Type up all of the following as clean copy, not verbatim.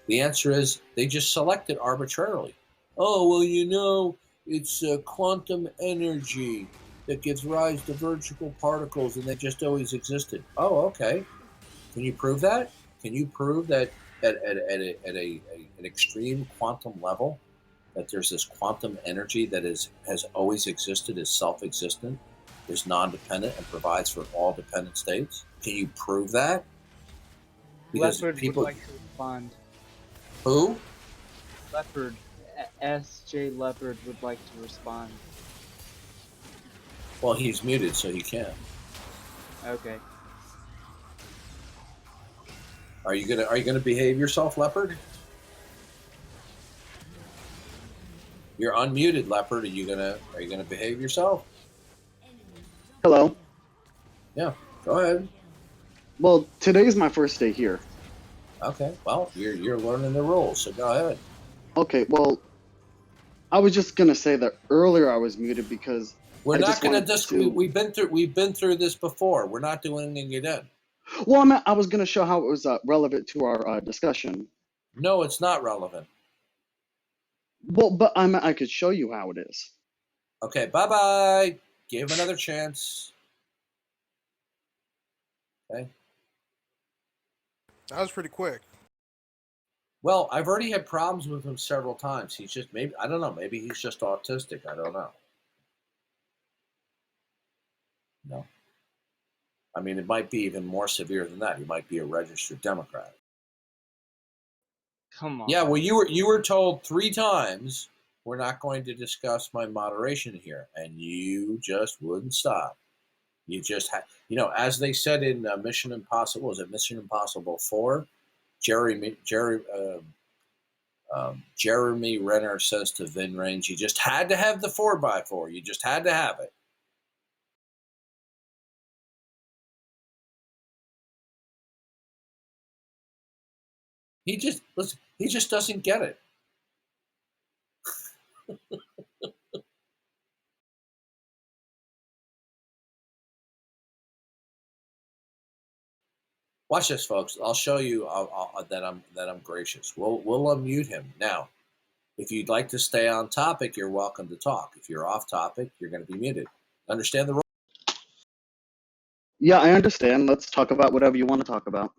The answer is they just select it arbitrarily. Oh, well, it's quantum energy that gives rise to vertical particles and they just always existed. Oh, okay. Can you prove that? Can you prove that an extreme quantum level, that there's this quantum energy that has always existed, is self-existent, is non-dependent, and provides for all dependent states? Can you prove that? Because Leopard people would like to respond. who? Leopard, SjLeopard would like to respond. Well, he's muted, so he can't. Okay. Are you gonna behave yourself, Leopard? You're unmuted, Leopard. Are you gonna behave yourself? Hello. Yeah, go ahead. Well, today's my first day here. Okay, well, you're learning the rules, so go ahead. Okay, well, I was just gonna say that earlier I was muted because We're I not just gonna wanted we've been through this before. We're not doing anything again. Well, I was gonna show how it was relevant to our discussion. No, it's not relevant. Well, but I could show you how it is. Okay, bye-bye. Give him another chance. Okay. That was pretty quick. Well, I've already had problems with him several times. He's just I don't know, maybe he's just autistic. I don't know. No. I mean, it might be even more severe than that. He might be a registered Democrat. Come on. Yeah, well, you were told 3 times we're not going to discuss my moderation here, and you just wouldn't stop. You just had, as they said in Mission Impossible, was it Mission Impossible 4? Jeremy Renner says to Vin Rames, you just had to have the 4x4. You just had to have it. He just doesn't get it. Watch this, folks. I'll show you that I'm gracious. We'll unmute him now. If you'd like to stay on topic, you're welcome to talk. If you're off topic, you're going to be muted. Understand the rule? Yeah, I understand. Let's talk about whatever you want to talk about.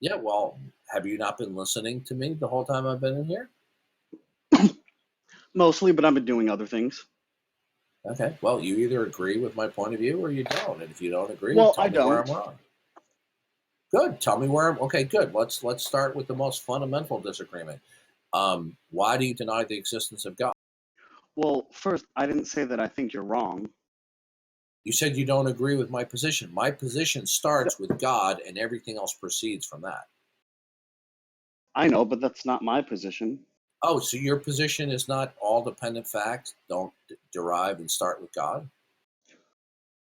Yeah, well, have you not been listening to me the whole time I've been in here? Mostly, but I've been doing other things. Okay, well, you either agree with my point of view or you don't. And if you don't agree, Well, tell me where I'm wrong. Good. Tell me where I'm okay. Good. Let's start with the most fundamental disagreement. Why do you deny the existence of God? Well, first, I didn't say that I think you're wrong. You said you don't agree with my position. My position starts with God, and everything else proceeds from that. I know, but that's not my position. Oh, so your position is not all dependent facts don't derive and start with God?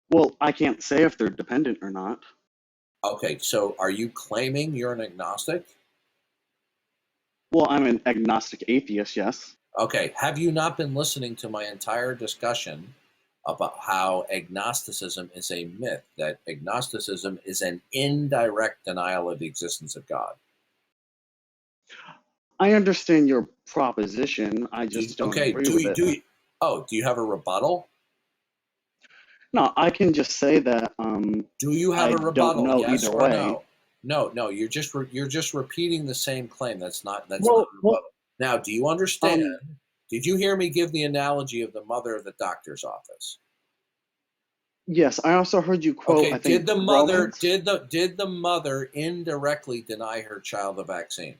Well, I can't say if they're dependent or not. Okay, so are you claiming you're an agnostic? Well, I'm an agnostic atheist, yes. Okay, have you not been listening to my entire discussion about how agnosticism is a myth, that agnosticism is an indirect denial of the existence of God? I understand your proposition. I just don't agree with it. Do you have a rebuttal? No, I can just say that. Do you have I a rebuttal? Don't know yes either or way. No. You're just repeating the same claim. That's not a Well, rebuttal. Now, do you understand? Did you hear me give the analogy of the mother of the doctor's office? Yes, I also heard you quote. Okay, I think did the Romans? did the mother indirectly deny her child the vaccine?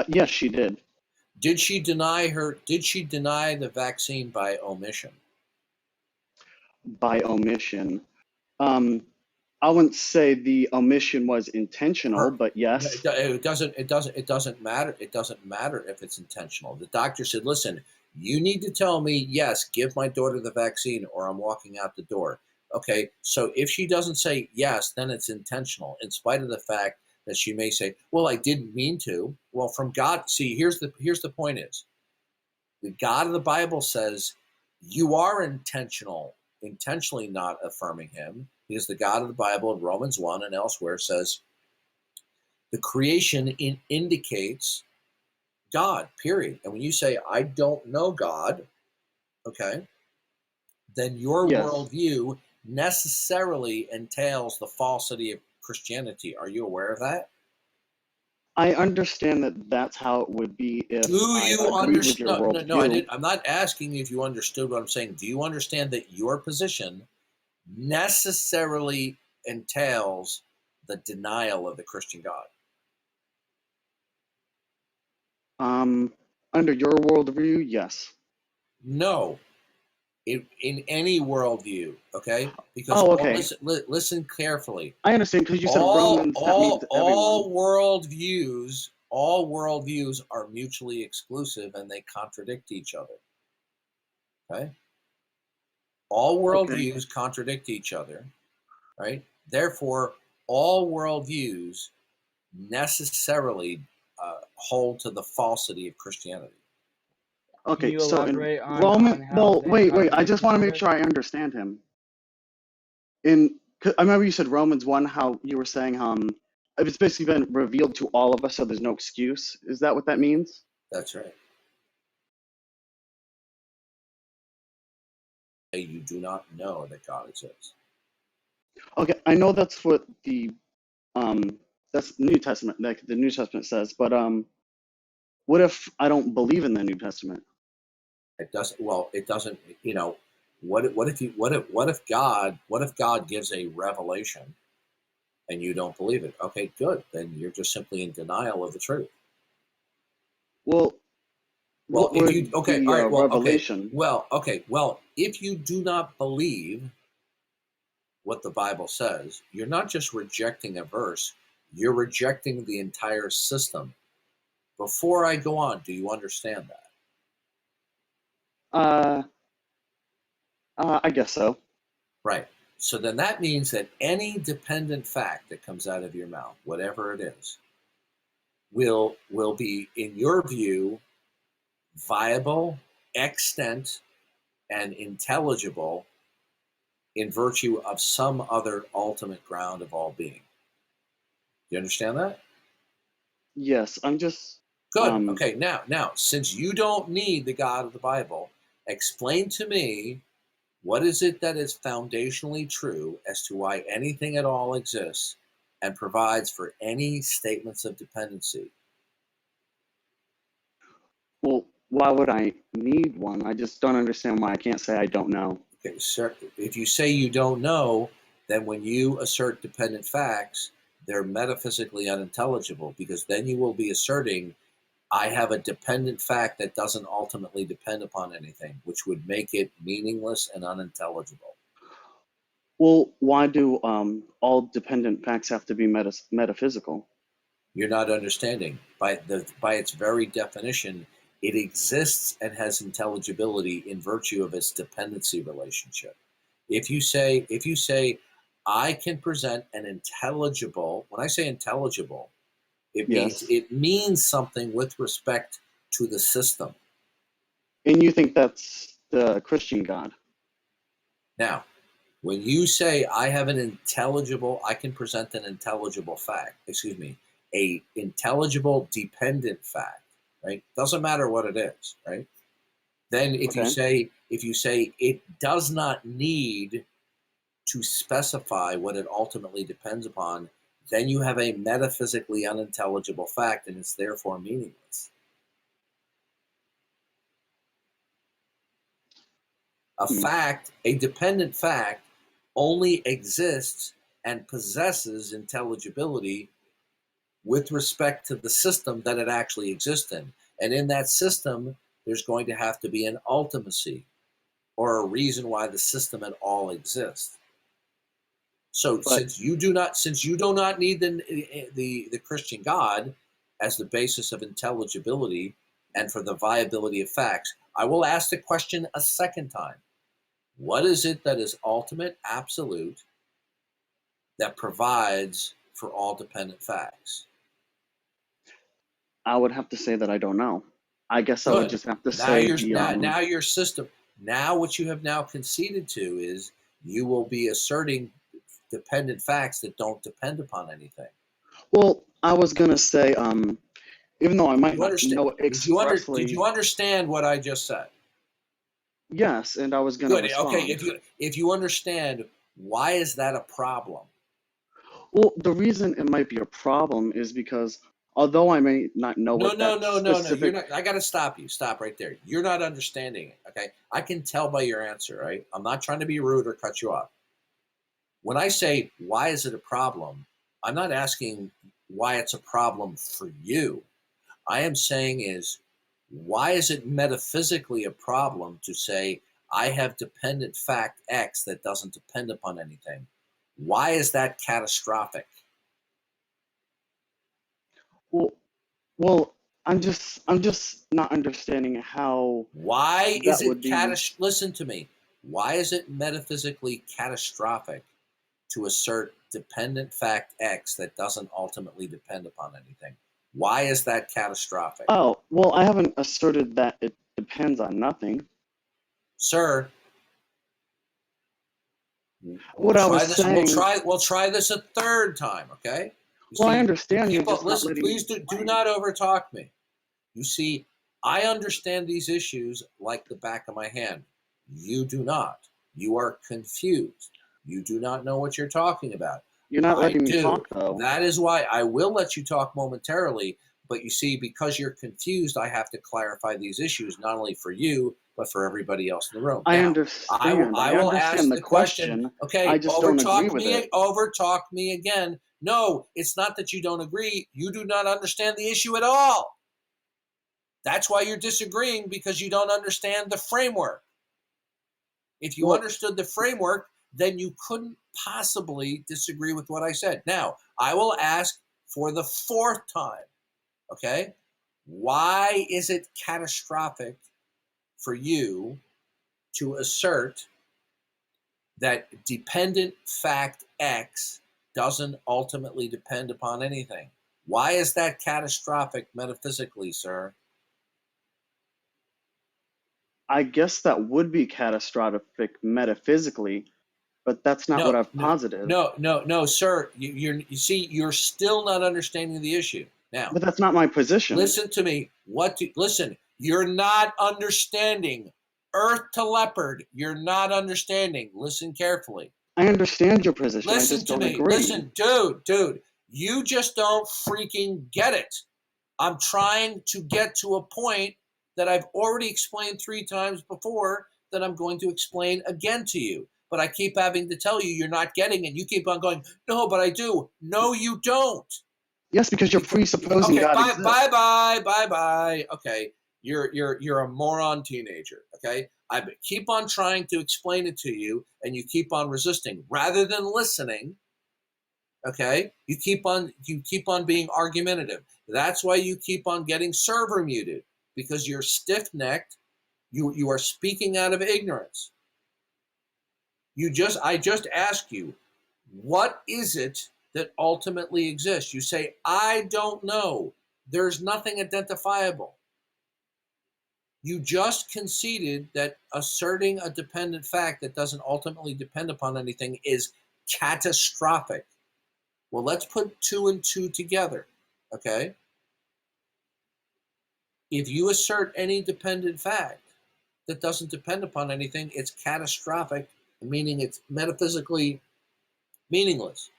Yes, she did. Did she deny the vaccine by omission? By omission. I wouldn't say the omission was intentional, but yes. It doesn't matter. It doesn't matter if it's intentional. The doctor said, "Listen, you need to tell me, yes, give my daughter the vaccine or I'm walking out the door." Okay, so if she doesn't say yes, then it's intentional, in spite of the fact that she may say, "Well, I didn't mean to." Well, from God, see, here's the point is, the God of the Bible says you are intentionally not affirming him, because the God of the Bible in Romans 1 and elsewhere says The creation indicates God, period. And when you say, I don't know God, okay, then your Yes. worldview necessarily entails the falsity of Christianity. Are you aware of that? I understand that that's how it would be if Do I you agreed with your understand? No, no, I worldview. didn't. I'm not asking you if you understood what I'm saying. Do you understand that your position necessarily entails the denial of the Christian God? Under your worldview, yes. No, in any worldview, okay? Because Oh, okay. listen carefully. I understand because you said All Romans. That means all everyone. all worldviews are mutually exclusive and they contradict each other. Okay? All Okay. worldviews contradict each other, right? Therefore, all worldviews necessarily hold to the falsity of Christianity. Can Okay. you So in elaborate on Roman, how well, they wait. I contradict just each want to make other? sure I understand him. I remember you said Romans 1. How you were saying it's basically been revealed to all of us, so there's no excuse. Is that what that means? That's right. You do not know that God exists. Okay. I know that's what that's New Testament, like the New Testament says. But what if I don't believe in the New Testament? It doesn't. Well, it doesn't. You know, what if God gives a revelation and you don't believe it? Okay, good. Then you're just simply in denial of the truth. Well, Well, what if you would okay, the all right. revelation? Well, if you do not believe what the Bible says, you're not just rejecting a verse; you're rejecting the entire system. Before I go on, do you understand that? Uh, I guess so. Right. So then that means that any dependent fact that comes out of your mouth, whatever it is, will be, in your view, viable, extant, and intelligible in virtue of some other ultimate ground of all being. Do you understand that? Yes, I'm just Good. um. Okay. Now, since you don't need the God of the Bible, explain to me what is it that is foundationally true as to why anything at all exists and provides for any statements of dependency? Well, why would I need one? I just don't understand why I can't say I don't know. Okay, sir, if you say you don't know, then when you assert dependent facts, they're metaphysically unintelligible because then you will be asserting, I have a dependent fact that doesn't ultimately depend upon anything, which would make it meaningless and unintelligible. Well, why do all dependent facts have to be metaphysical? You're not understanding. By its very definition, it exists and has intelligibility in virtue of its dependency relationship. If you say I can present an intelligible, when I say intelligible, Yes, it means something with respect to the system. and you think that's the Christian God? Now, when you say I can present an intelligible fact, excuse me, a intelligible dependent fact, right? Doesn't matter what it is, right? Then Okay. if you say it does not need to specify what it ultimately depends upon, then you have a metaphysically unintelligible fact and it's therefore meaningless. Hmm. A dependent fact, only exists and possesses intelligibility with respect to the system that it actually exists in. And in that system, there's going to have to be an ultimacy or a reason why the system at all exists. So But since you do not need the Christian God as the basis of intelligibility and for the viability of facts, I will ask the question a second time. What is it that is ultimate, absolute, that provides for all dependent facts? I would have to say that I don't know. I guess I would Good. just have to say the Now your system. Now what you have now conceded to is you will be asserting dependent facts that don't depend upon anything. well, I was gonna say, even though I might You not understand? know expressly, Did you understand what I just said? yes, and I was gonna Good. Okay. respond. If you understand, why is that a problem? Well, the reason it might be a problem is because although I may not know No, what no, that no, no, no. You're specific, not. I got to stop you. Stop right there. You're not understanding it. Okay. I can tell by your answer. Right. I'm not trying to be rude or cut you off. When I say why is it a problem, I'm not asking why it's a problem for you. I am saying is, why is it metaphysically a problem to say I have dependent fact X that doesn't depend upon anything? Why is that catastrophic? well, well, I'm just not understanding how Why that is it would be. Listen to me. Why is it metaphysically catastrophic to assert dependent fact X that doesn't ultimately depend upon anything? Why is that catastrophic? Oh, well, I haven't asserted that it depends on nothing. Sir, What I was saying, We'll try this a third time, okay? You well, I see, you understand you're keep on just not listen, letting me please do explain. not overtalk me. You see, I understand these issues like the back of my hand. You do not. You are confused. You do not know what you're talking about. You're not I letting me do. talk, though. That is why I will let you talk momentarily. But you see, because you're confused, I have to clarify these issues, not only for you, but for everybody else in the room. I Now, understand. I I will ask understand the the question, question. I okay, just don't agree with it. overtalk me again. No, it's not that you don't agree. You do not understand the issue at all. That's why you're disagreeing, because you don't understand the framework. If you Well, understood the framework, then you couldn't possibly disagree with what I said. Now, I will ask for the fourth time, okay? Why is it catastrophic for you to assert that dependent fact X doesn't ultimately depend upon anything? Why is that catastrophic metaphysically, sir? I guess that would be catastrophic metaphysically, but that's not what No, I've no, posited. no, sir. You see, you're still not understanding the issue. Now, But that's not my position. listen to me. Listen? You're not understanding. Earth to leopard. You're not understanding. Listen carefully. I understand your position. I Listen just to don't me. agree. Listen, dude. You just don't freaking get it. I'm trying to get to a point that I've already explained 3 times before that I'm going to explain again to you. But I keep having to tell you you're not getting it. You keep on going, no, but I do. No, you don't. Yes, because you're presupposing Okay, God exists. bye. Okay, you're a moron teenager. Okay, I keep on trying to explain it to you, and you keep on resisting rather than listening. Okay, you keep on being argumentative. That's why you keep on getting server muted, because you're stiff-necked. You are speaking out of ignorance. I just ask you, what is it that ultimately exists? You say, I don't know. There's nothing identifiable. You just conceded that asserting a dependent fact that doesn't ultimately depend upon anything is catastrophic. Well, let's put two and two together. Okay? If you assert any dependent fact that doesn't depend upon anything, it's catastrophic, meaning it's metaphysically meaningless.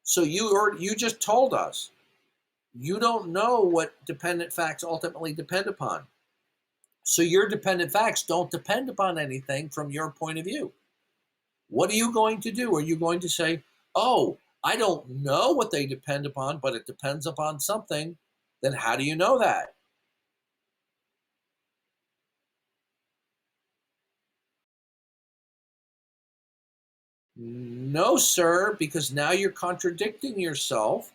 So you just told us you don't know what dependent facts ultimately depend upon. So your dependent facts don't depend upon anything from your point of view. What are you going to do? Are you going to say, oh, I don't know what they depend upon, but it depends upon something? Then how do you know that? No, sir, because now you're contradicting yourself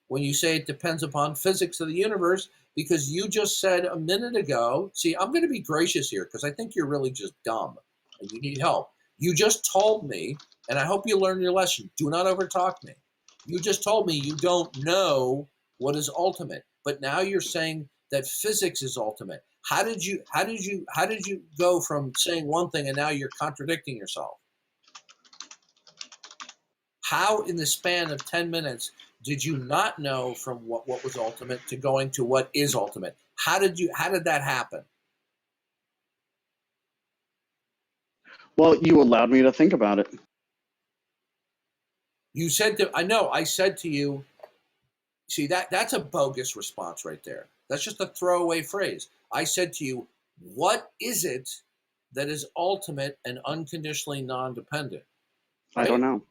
when you say it depends upon physics of the universe, because you just said a minute ago, see, I'm going to be gracious here because I think you're really just dumb and you need help. You just told me, and I hope you learn your lesson. Do not overtalk me. You just told me you don't know what is ultimate, but now you're saying that physics is ultimate. How did you go from saying one thing and now you're contradicting yourself? How in the span of 10 minutes did you not know from what was ultimate to going to what is ultimate? How did that happen? Well, you allowed me to think about it. You said I said to you, see, that's a bogus response right there. That's just a throwaway phrase. I said to you, what is it that is ultimate and unconditionally non-dependent? I don't know.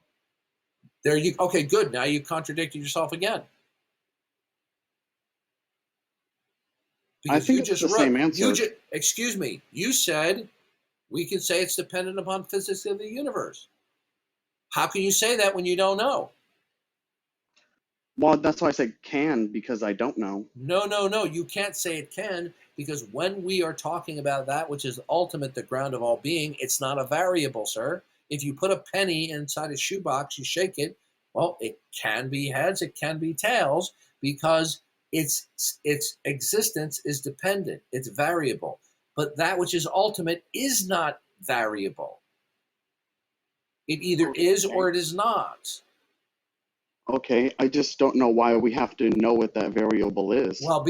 There you okay, good. Now you contradicted yourself again. I think it's the same answer. Excuse me. You said we can say it's dependent upon physics of the universe. How can you say that when you don't know? Well, that's why I said can, because I don't know. No. You can't say it can, because when we are talking about that which is ultimate, the ground of all being, it's not a variable, sir. If you put a penny inside a shoebox, you shake it, well, it can be heads, it can be tails, because its existence is dependent, it's variable. But that which is ultimate is not variable. It either is or it is not. Okay, I just don't know why we have to know what that variable is. Well,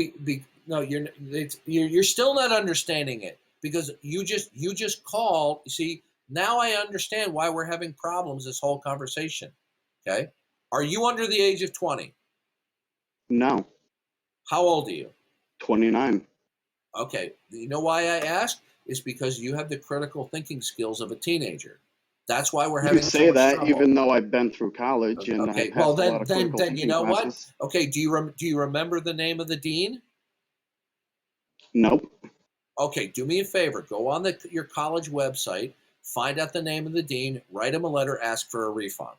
no, you're still not understanding it, because you just called. You see, now I understand why we're having problems this whole conversation. Okay, are you under the age of 20? No. How old are you? 29. Okay, you know why I asked? It's because you have the critical thinking skills of a teenager. That's why we're having You say so much that trouble. even though I've been through college and Okay, I passed a lot of critical then thinking you know classes. what? Okay, do you remember the name of the dean? Nope. Okay, do me a favor. Go on your college website, find out the name of the dean, write him a letter, ask for a refund.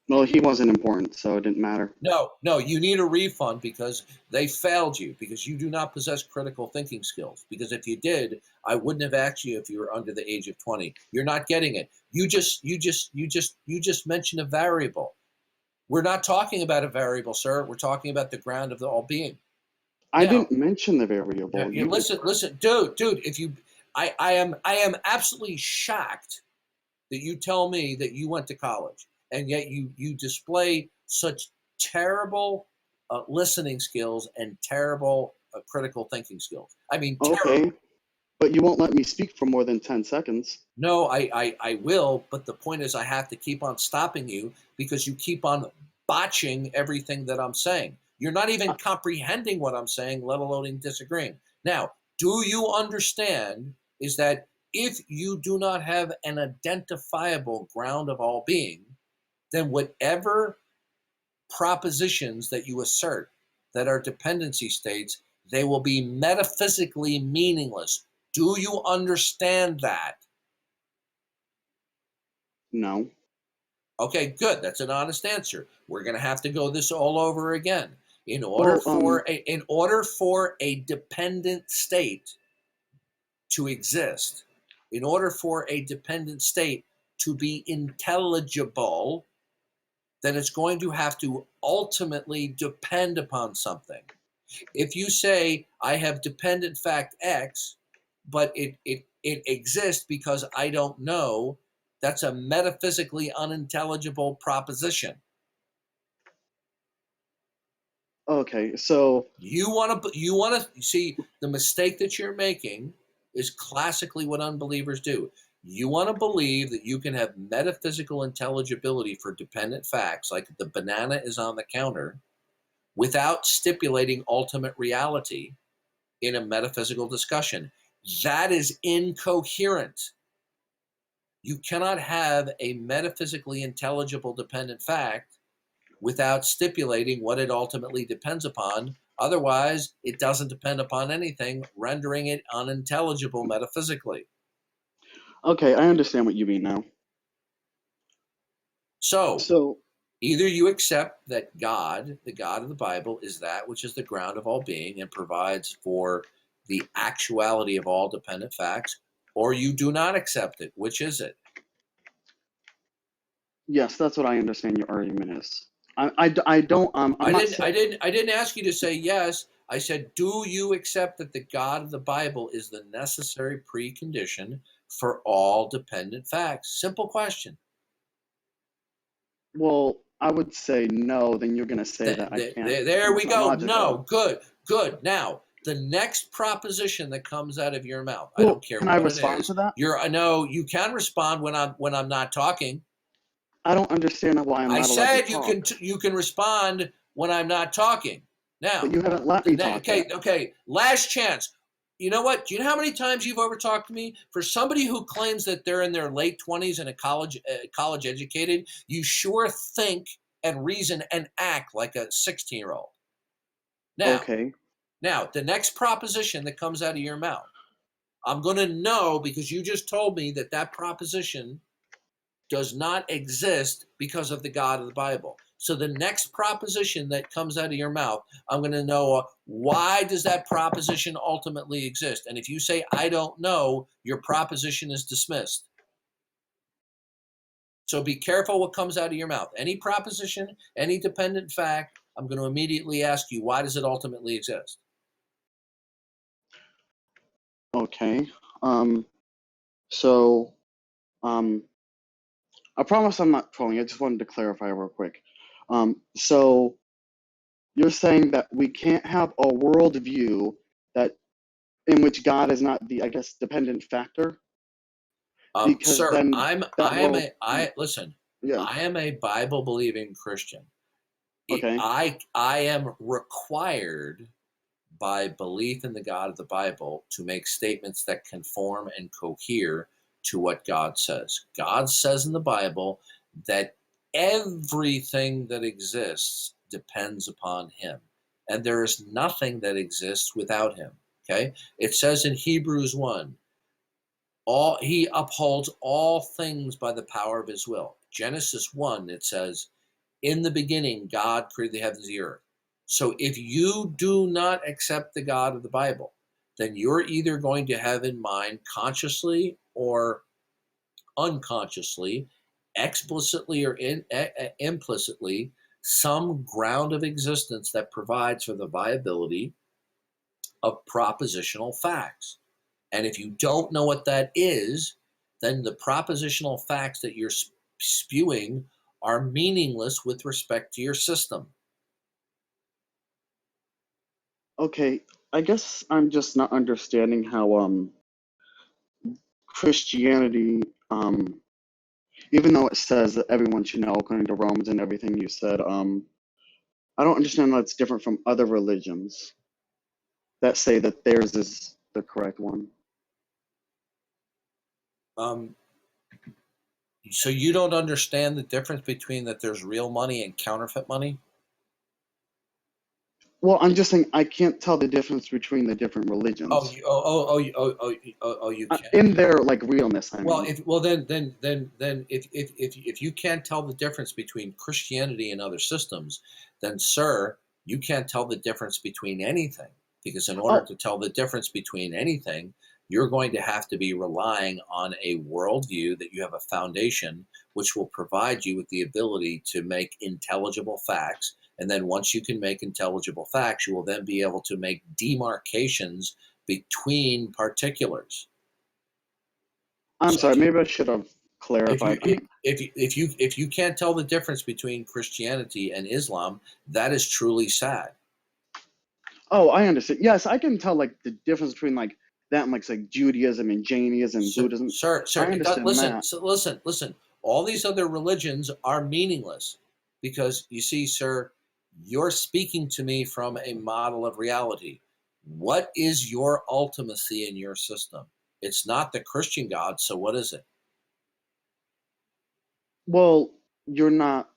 Well, he wasn't important, so it didn't matter. No, you need a refund because they failed you, because you do not possess critical thinking skills. Because if you did, I wouldn't have asked you if you were under the age of 20. You're not getting it. You just mentioned a variable. We're not talking about a variable, sir. We're talking about the ground of the all being. I Now, didn't mention the variable. you listen, dude. If you, I am absolutely shocked that you tell me that you went to college, and yet you display such terrible listening skills and terrible critical thinking skills. I mean, terrible. Okay, but you won't let me speak for more than 10 seconds. No, I will, but the point is I have to keep on stopping you because you keep on botching everything that I'm saying. You're not even comprehending what I'm saying, let alone disagreeing. Now, do you understand is that if you do not have an identifiable ground of all being, then whatever propositions that you assert that are dependency states, they will be metaphysically meaningless. Do you understand that? No. Okay, good. That's an honest answer. We're going to have to go this all over again. In order for a dependent state to exist, in order for a dependent state to be intelligible, then it's going to have to ultimately depend upon something. If you say I have dependent fact X, but it exists because I don't know, that's a metaphysically unintelligible proposition. Okay, so You want to see the mistake that you're making is classically what unbelievers do. You want to believe that you can have metaphysical intelligibility for dependent facts, like the banana is on the counter, without stipulating ultimate reality in a metaphysical discussion. That is incoherent. You cannot have a metaphysically intelligible dependent fact without stipulating what it ultimately depends upon. Otherwise, it doesn't depend upon anything, rendering it unintelligible metaphysically. okay, I understand what you mean now. So, either you accept that God, the God of the Bible, is that which is the ground of all being and provides for the actuality of all dependent facts, or you do not accept it. Which is it? Yes, that's what I understand your argument is. I don't I'm not saying, I didn't ask you to say yes. I said, do you accept that the God of the Bible is the necessary precondition for all dependent facts? Simple question. well, I would say no, then you're going to say that I can't. There we It's not go. logical. No, good. Now, the next proposition that comes out of your mouth, I Well, don't care can what I it respond is. to that? I know you can respond when I'm not talking. I don't understand why I'm I not allowed to said talk. you can respond when I'm not talking. Now, But you haven't let me talk yet. okay. Last chance. You know what? Do you know how many times you've overtalked to me? For somebody who claims that they're in their late 20s and a college educated, you sure think and reason and act like a 16-year-old. Okay. Now, the next proposition that comes out of your mouth, I'm going to know because you just told me that proposition does not exist because of the God of the Bible. So the next proposition that comes out of your mouth, I'm going to know why does that proposition ultimately exist? And if you say, I don't know, your proposition is dismissed. So be careful what comes out of your mouth. Any proposition, any dependent fact, I'm going to immediately ask you, why does it ultimately exist? Okay. So, I promise I'm not trolling. I just wanted to clarify real quick. So you're saying that we can't have a worldview that in which God is not the, I guess, dependent factor, because Sir, then that world, listen, yeah. I am a Bible believing Christian. Okay. I am required by belief in the God of the Bible to make statements that conform and cohere to what God says. God says in the Bible that everything that exists depends upon him, and there is nothing that exists without him. Okay? It says in Hebrews 1, he upholds all things by the power of his will. Genesis 1, it says, in the beginning, God created the heavens and the earth. So if you do not accept the God of the Bible, then you're either going to have in mind consciously or unconsciously, explicitly or implicitly, some ground of existence that provides for the viability of propositional facts. And if you don't know what that is, then the propositional facts that you're spewing are meaningless with respect to your system. Okay. I guess I'm just not understanding how Christianity, even though it says that everyone should know according to Romans and everything you said, I don't understand how it's different from other religions that say that theirs is the correct one. Um, so you don't understand the difference between that there's real money and counterfeit money? Well, I'm just saying I can't tell the difference between the different religions. You can. In their like realness, I mean. Well, if you can't tell the difference between Christianity and other systems, then sir, you can't tell the difference between anything. Because in order to tell the difference between anything, you're going to have to be relying on a worldview that you have a foundation which will provide you with the ability to make intelligible facts. And then once you can make intelligible facts, you will then be able to make demarcations between particulars. I'm So sorry, maybe I should have clarified. if you can't tell the difference between Christianity and Islam, that is truly sad. Oh, I understand. Yes, I can tell like the difference between like that and like Judaism and Jainism and Buddhism. Sir, I understand that. listen. All these other religions are meaningless because you see, sir, you're speaking to me from a model of reality. What is your ultimacy in your system? It's not the Christian God, so what is it? Well, you're not.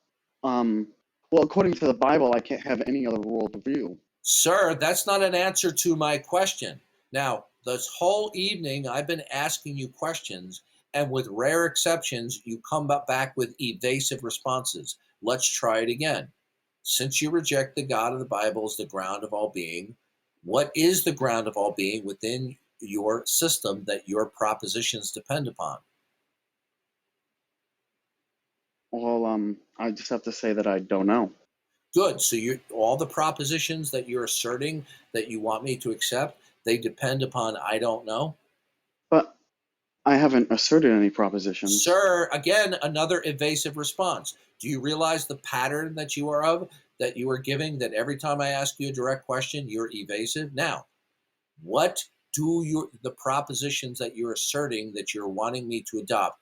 Well, according to the Bible, I can't have any other worldview. Sir, that's not an answer to my question. Now, this whole evening, I've been asking you questions, and with rare exceptions, you come back with evasive responses. Let's try it again. Since you reject the God of the Bible as the ground of all being, what is the ground of all being within your system that your propositions depend upon? Well, I just have to say that I don't know. Good. So all the propositions that you're asserting that you want me to accept, they depend upon I don't know. But I haven't asserted any propositions. Sir, again, another evasive response. Do you realize the pattern that you are giving, that every time I ask you a direct question, you're evasive? Now, what do the propositions that you're asserting that you're wanting me to adopt,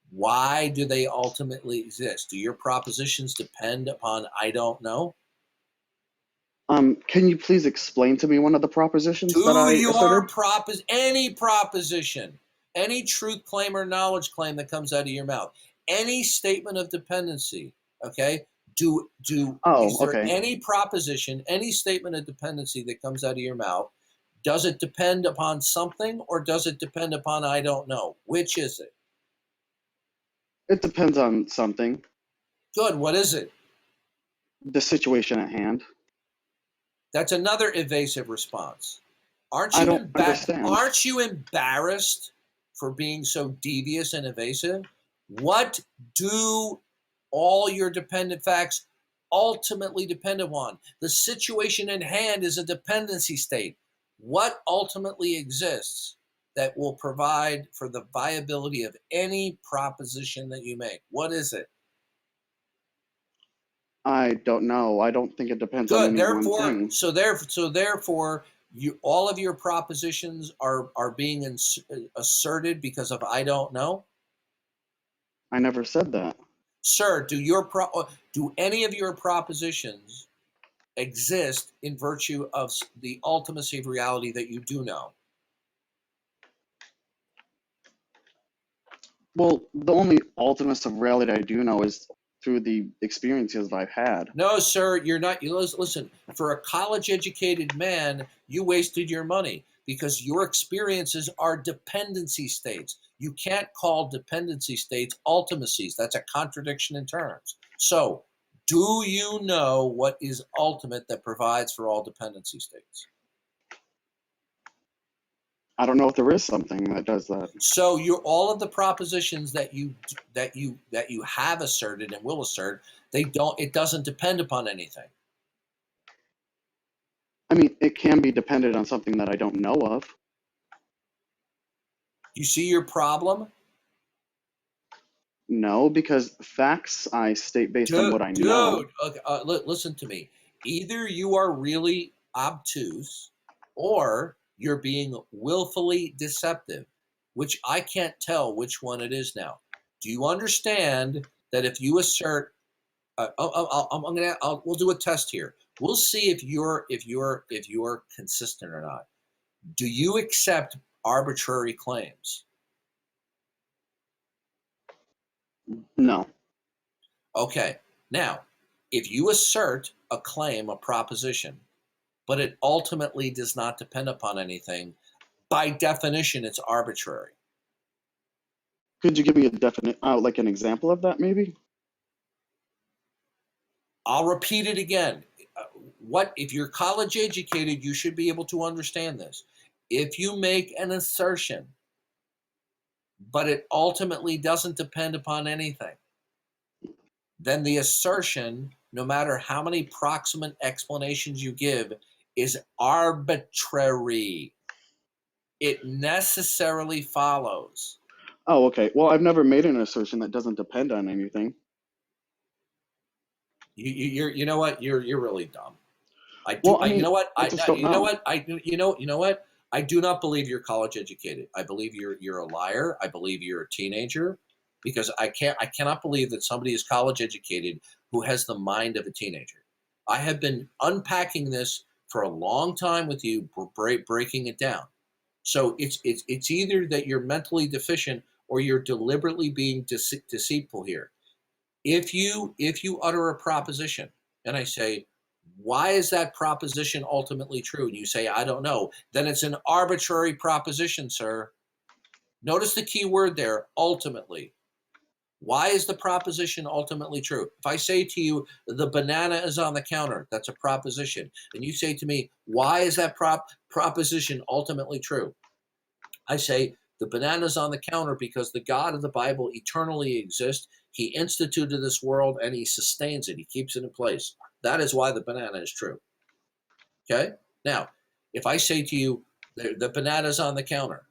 why do they ultimately exist? Do your propositions depend upon I don't know? Can you please explain to me one of the propositions that Do I your asserted? any proposition, any truth claim or knowledge claim that comes out of your mouth, any statement of dependency, okay? Oh, Is there okay. any proposition, any statement of dependency that comes out of your mouth? Does it depend upon something, or does it depend upon I don't know? Which is it? It depends on something, Good. What is it? the situation at hand. That's another evasive response. I don't understand. Aren't you embarrassed for being so devious and evasive? What do all your dependent facts ultimately depend upon? The situation in hand is a dependency state. What ultimately exists that will provide for the viability of any proposition that you make? What is it? I don't know. I don't think it depends on Good. any one Therefore, thing. therefore, all of your propositions are being asserted because of I don't know. I never said that. Sir, do any of your propositions exist in virtue of the ultimacy of reality that you do know? Well, the only ultimates of reality I do know is through the experiences I've had. No, sir, you're not. You listen. For a college-educated man, you wasted your money because your experiences are dependency states. You can't call dependency states ultimacies. That's a contradiction in terms. So, do you know what is ultimate that provides for all dependency states? I don't know if there is something that does that. So, all of the propositions that you have asserted and will assert, they don't. It doesn't depend upon anything. I mean, it can be dependent on something that I don't know of. You see your problem? No, because facts I state based on what I know. Okay, listen to me. Either you are really obtuse or you're being willfully deceptive, which I can't tell which one it is now. Do you understand that if you assert, we'll do a test here. We'll see if you're consistent or not. Do you accept arbitrary claims? No. Okay. Now, if you assert a claim, a proposition, but it ultimately does not depend upon anything, by definition, it's arbitrary. Could you give me a definite, like an example of that, maybe? I'll repeat it again. What if you're college educated, you should be able to understand this. If you make an assertion, but it ultimately doesn't depend upon anything, then the assertion, no matter how many proximate explanations you give, is arbitrary. It necessarily follows. Oh, okay. Well, I've never made an assertion that doesn't depend on anything. You know what? You're really dumb. Well, I You know mean, what? I just don't You know know. what? You know what? I do not believe you're college educated. I believe you're a liar. I believe you're a teenager, because I cannot believe that somebody is college educated who has the mind of a teenager. I have been unpacking this for a long time with you, breaking it down. So it's either that you're mentally deficient or you're deliberately being deceitful here. If you utter a proposition and I say, why is that proposition ultimately true? And you say, I don't know, then it's an arbitrary proposition, sir. Notice the key word there, ultimately. Why is the proposition ultimately true? If I say to you, the banana is on the counter, that's a proposition. And you say to me, why is that proposition ultimately true? I say, the banana's on the counter because the God of the Bible eternally exists. He instituted this world and he sustains it. He keeps it in place. That is why the banana is true. Okay? Now, if I say to you, the banana's on the counter,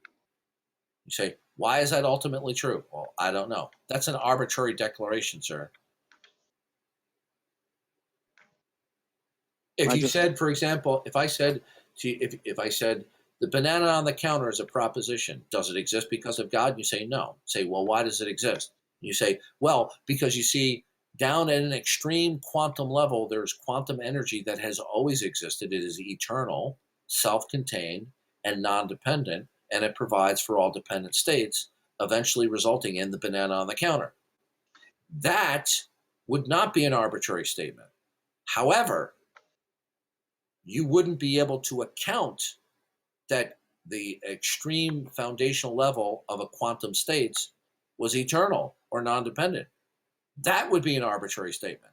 you say, why is that ultimately true? Well, I don't know. That's an arbitrary declaration, sir. If I you just said, for example, if I said if I said the banana on the counter is a proposition, does it exist because of God? You say no. Say, well, why does it exist? You say, well, because you see, down at an extreme quantum level, there's quantum energy that has always existed. It is eternal, self-contained, and non-dependent, and it provides for all dependent states, eventually resulting in the banana on the counter. That would not be an arbitrary statement. However, you wouldn't be able to account that the extreme foundational level of a quantum states was eternal or non-dependent. That would be an arbitrary statement.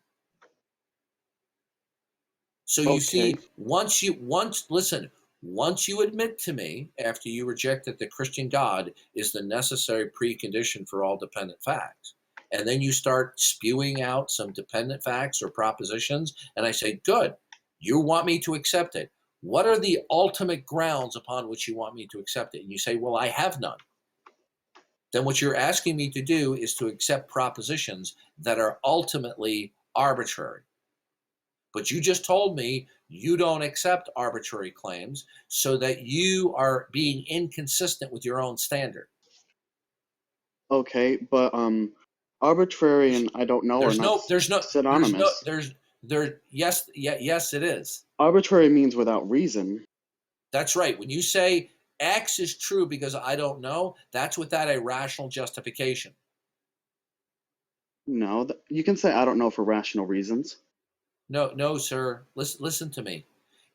So you okay. see, once you admit to me after you reject that the Christian God is the necessary precondition for all dependent facts, and then you start spewing out some dependent facts or propositions, and I say, good, you want me to accept it. What are the ultimate grounds upon which you want me to accept it? And you say, well, I have none. Then what you're asking me to do is to accept propositions that are ultimately arbitrary. But you just told me you don't accept arbitrary claims, so that you are being inconsistent with your own standard. Okay, but arbitrary and I don't know are There's not no, there's no, there's no, synonymous. yes, yeah, yes, it is. Arbitrary means without reason. That's right. When you say X is true because I don't know, that's without a rational justification. No, you can say I don't know for rational reasons. No, no, sir. Listen to me.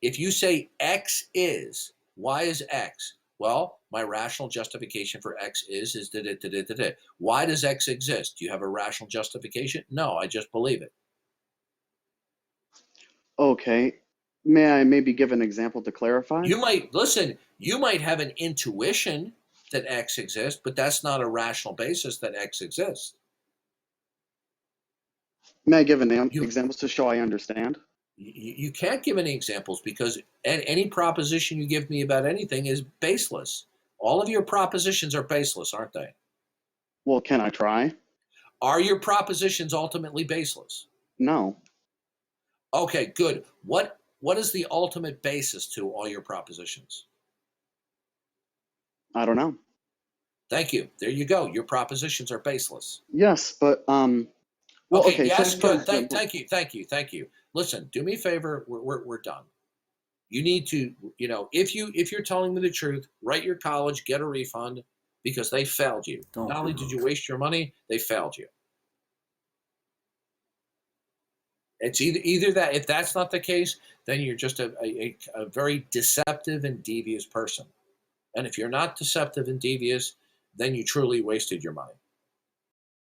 If you say X is, why is X? Well, my rational justification for X is da. Why does X exist? Do you have a rational justification? No, I just believe it. Okay, may I maybe give an example to clarify? You might have an intuition that X exists, but that's not a rational basis that X exists. May I give an You examples to show I understand? you can't give any examples because any proposition you give me about anything is baseless. All of your propositions are baseless, aren't they? Well, can I try? Are your propositions ultimately baseless? No, Okay, good. What is the ultimate basis to all your propositions? I don't know. Thank you. There you go. Your propositions are baseless. Yes, but well, Okay, okay. Say yes, for good. example, Thank you. Listen, do me a favor. We're done. You need to, if you're telling me the truth, write your college, get a refund, because they failed you. Don't Not only did you waste your money, they failed you. It's either that. If that's not the case, then you're just a very deceptive and devious person. And if you're not deceptive and devious, then you truly wasted your money.